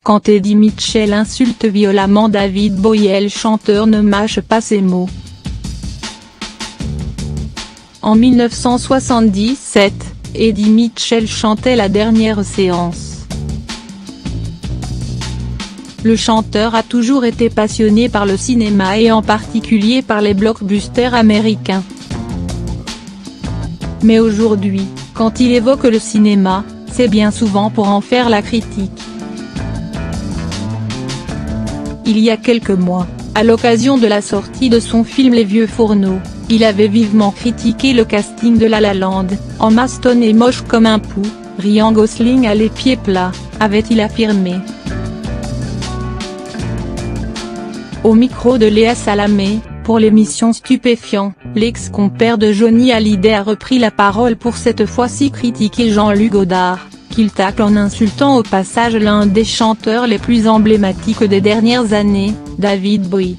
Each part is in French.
Quand Eddie Mitchell insulte violemment David Bowie, le chanteur ne mâche pas ses mots. En 1977, Eddie Mitchell chantait La dernière séance. Le chanteur a toujours été passionné par le cinéma et en particulier par les blockbusters américains. Mais aujourd'hui, quand il évoque le cinéma, c'est bien souvent pour en faire la critique. Il y a quelques mois, à l'occasion de la sortie de son film Les Vieux Fourneaux, il avait vivement critiqué le casting de La La Land. Emma Stone est moche comme un pou, Ryan Gosling a les pieds plats, avait-il affirmé. Au micro de Léa Salamé, pour l'émission Stupéfiant, l'ex-compère de Johnny Hallyday a repris la parole pour cette fois-ci critiquer Jean-Luc Godard, qu'il tacle en insultant au passage l'un des chanteurs les plus emblématiques des dernières années, David Bowie.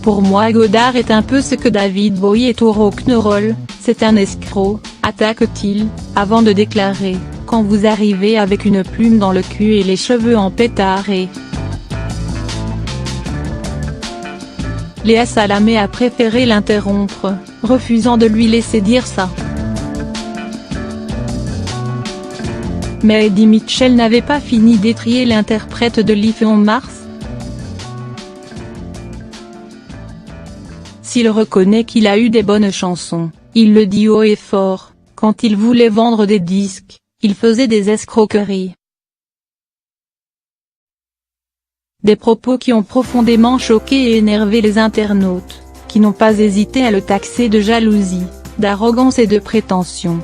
Pour moi Godard est un peu ce que David Bowie est au rock'n'roll, c'est un escroc, attaque-t-il, avant de déclarer, quand vous arrivez avec une plume dans le cul et les cheveux en pétard et… Léa Salamé a préféré l'interrompre, refusant de lui laisser dire ça. Mais Eddie Mitchell n'avait pas fini d'étriller l'interprète de Life on Mars. S'il reconnaît qu'il a eu des bonnes chansons, il le dit haut et fort, quand il voulait vendre des disques, il faisait des escroqueries. Des propos qui ont profondément choqué et énervé les internautes, qui n'ont pas hésité à le taxer de jalousie, d'arrogance et de prétention.